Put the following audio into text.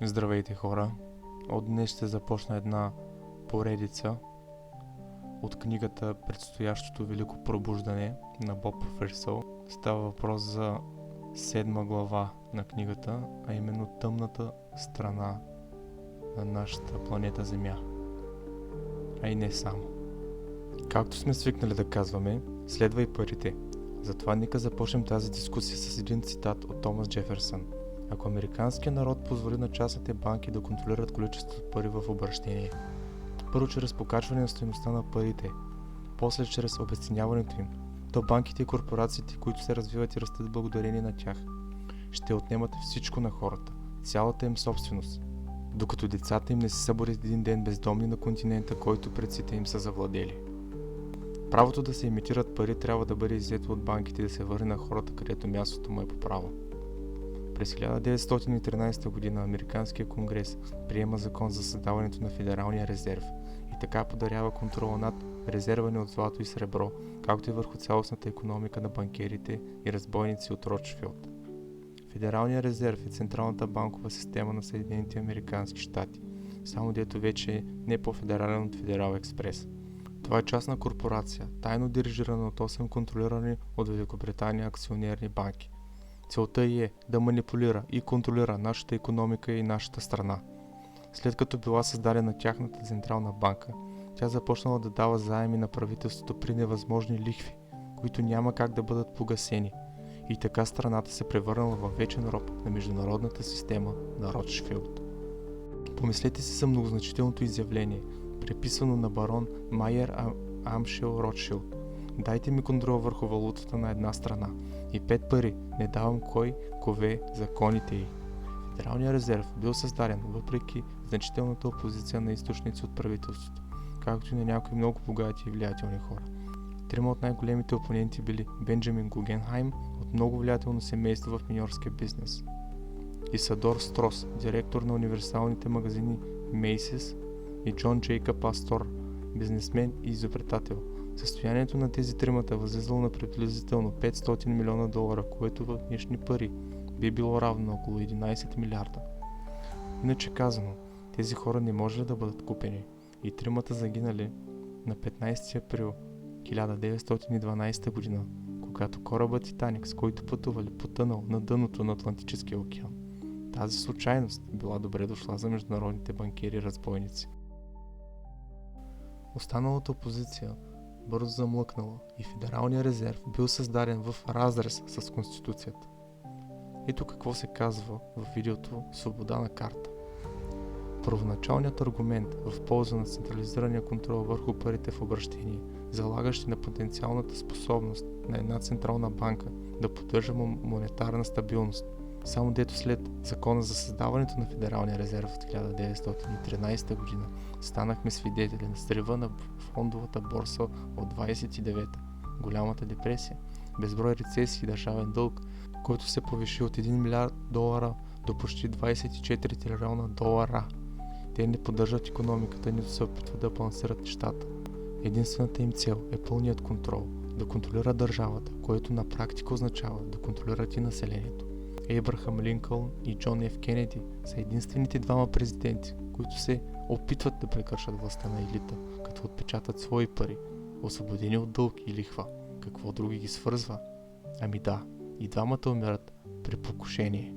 Здравейте, хора! От днес ще започна една поредица от книгата "Предстоящото велико пробуждане" на Боб Професъл. Става въпрос за 7 глава на книгата, а именно тъмната страна на нашата планета Земя. А и не само. Както сме свикнали да казваме, следвай парите. Затова нека започнем тази дискусия с един цитат от Томас Джеферсън. Ако американският народ позволи на частните банки да контролират количеството пари в обращение, първо чрез покачване на стойността на парите, после чрез обезценяването им, то банките и корпорациите, които се развиват и растат благодарение на тях, ще отнемат всичко на хората, цялата им собственост, докато децата им не се събудят един ден бездомни на континента, който предците им са завладели. Правото да се имитират пари трябва да бъде иззето от банките и да се върне на хората, където мястото му е по право. През 1913 година Американския конгрес приема закон за създаването на Федералния резерв и така подарява контрола над резерване от злато и сребро, както и върху цялостната икономика на банкерите и разбойници от Рочфилд. Федералният резерв е централната банкова система на Съединените американски щати, само дето вече е не по-федерален от Федерал Експрес. Това е частна корпорация, тайно дирижирана от 8 контролирани от Великобритания акционерни банки. Целта ѝ е да манипулира и контролира нашата икономика и нашата страна. След като била създадена тяхната централна банка, тя започнала да дава заеми на правителството при невъзможни лихви, които няма как да бъдат погасени. И така страната се превърнала в вечен роб на международната система на Рочфилд. Помислете си за многозначителното изявление, приписано на барон Майер Амшел Ротшилд. Дайте ми контрол върху валутата на една страна и 5 пари, не давам кой кове законите й. Федералният резерв бил създаден въпреки значителната опозиция на източници от правителството, както и на някои много богати и влиятелни хора. Трима от най-големите опоненти били Бенджамин Гугенхайм от много влиятелно семейство в миньорския бизнес, Исадор Строс, директор на универсалните магазини Мейсис, и Джон Джейкъб Астор, бизнесмен и изобретател. Състоянието на тези тримата възлизало на приблизително $500 милиона, което в днешни пари би било равно около 11 милиарда. Иначе казано, тези хора не можели да бъдат купени и тримата загинали на 15 април 1912 година, когато корабът Титаник, с който пътували, потънал на дъното на Атлантическия океан. Тази случайност била добре дошла за международните банкери и разбойници. Останалата опозиция бързо замлъкнала и Федералният резерв бил създаден в разрез с Конституцията. Ето какво се казва в видеото "Свобода на карта". Първоначалният аргумент в полза на централизирания контрол върху парите в обращение, залагащи на потенциалната способност на една централна банка да поддържа монетарна стабилност, само дето след закона за създаването на Федералния резерв от 1913 година станахме свидетели на срива на фондовата борса от 29-та, голямата депресия, безброй рецесии и държавен дълг, който се повиши от $1 милиард до почти $24 трилиона. Те не поддържат икономиката, нито се опитват да балансират нещата. Единствената им цел е пълният контрол, да контролират държавата, което на практика означава да контролират и населението. Ейбрахам Линкълн и Джон Ф. Кенеди са единствените двама президенти, които се опитват да прекършат властта на елита, като отпечатат свои пари, освободени от дълг и лихва. Какво други ги свързва? Ами да, и двамата умират при покушение.